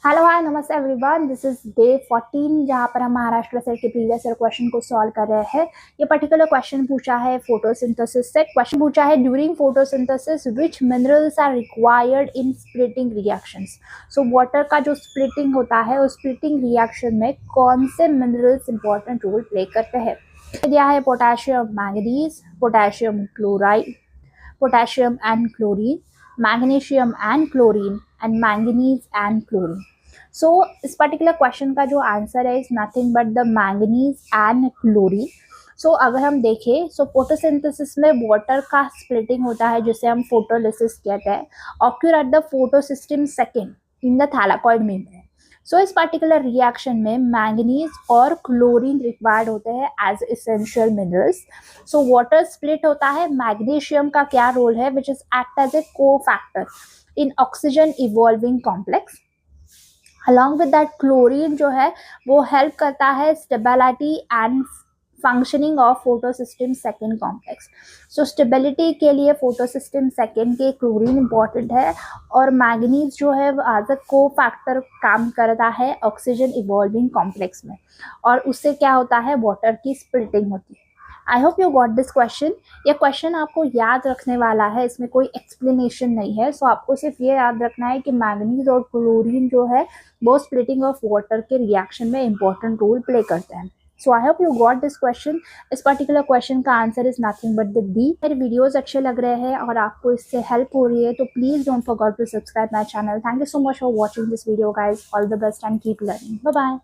Hello hi नमस्ते everyone, this is day 14 जहाँ पर हम महाराष्ट्र सेट के प्रीवियस ईयर क्वेश्चन को सॉल्व कर रहे हैं। ये पर्टिकुलर क्वेश्चन पूछा है फोटोसिंथेसिस से। क्वेश्चन पूछा है during photosynthesis which minerals are required in splitting reactions. So water का जो स्प्लिटिंग होता है उस स्प्लिटिंग रिएक्शन में कौन से मिनरल्स इंपॉर्टेंट रोल प्ले करते हैं। दिया है potassium manganese, potassium chloride, potassium and chlorine, magnesium and chlorine and manganese and chlorine. So इस पर्टिकुलर क्वेश्चन का जो आंसर है is nothing but the manganese and chlorine. So अगर हम देखें सो फोटोसिंथेसिस में वाटर का स्प्लिटिंग होता है जिसे हम फोटोलिसिस कहते हैं, occur at the photosystem second in the thylakoid membrane. So इस पर्टिकुलर रिएक्शन में मैंगनीज और क्लोरीन रिक्वायर्ड होते हैं as essential minerals. So water split होता है, मैग्नीशियम का क्या रोल है which is act as a cofactor in oxygen evolving complex. Along with that chlorine जो है वो हेल्प करता है stability and functioning of photosystem second complex. So stability के लिए फोटोसिस्टम सेकेंड के क्लोरीन इंपॉर्टेंट है और मैंगनीज जो है एज अ को फैक्टर काम करता है ऑक्सीजन इवॉल्विंग कॉम्प्लेक्स में, और उससे क्या होता है वाटर की स्प्लिटिंग होती है। आई hope you got this question. ये क्वेश्चन आपको याद रखने वाला है, इसमें कोई एक्सप्लेनेशन नहीं है। सो आपको सिर्फ ये याद रखना है कि मैंगनीज और क्लोरीन जो है वो स्प्लिटिंग ऑफ वाटर के रिएक्शन में इंपॉर्टेंट रोल प्ले करते हैं। So I hope you got this question. इस पर्टिकुलर क्वेश्चन का answer is nothing but the B. मेरे वीडियोस अच्छे लग रहे हैं और आपको इससे हेल्प हो रही है तो please don't forget to subscribe my channel. Thank you so much for watching this video guys. All the best and keep learning. Bye bye.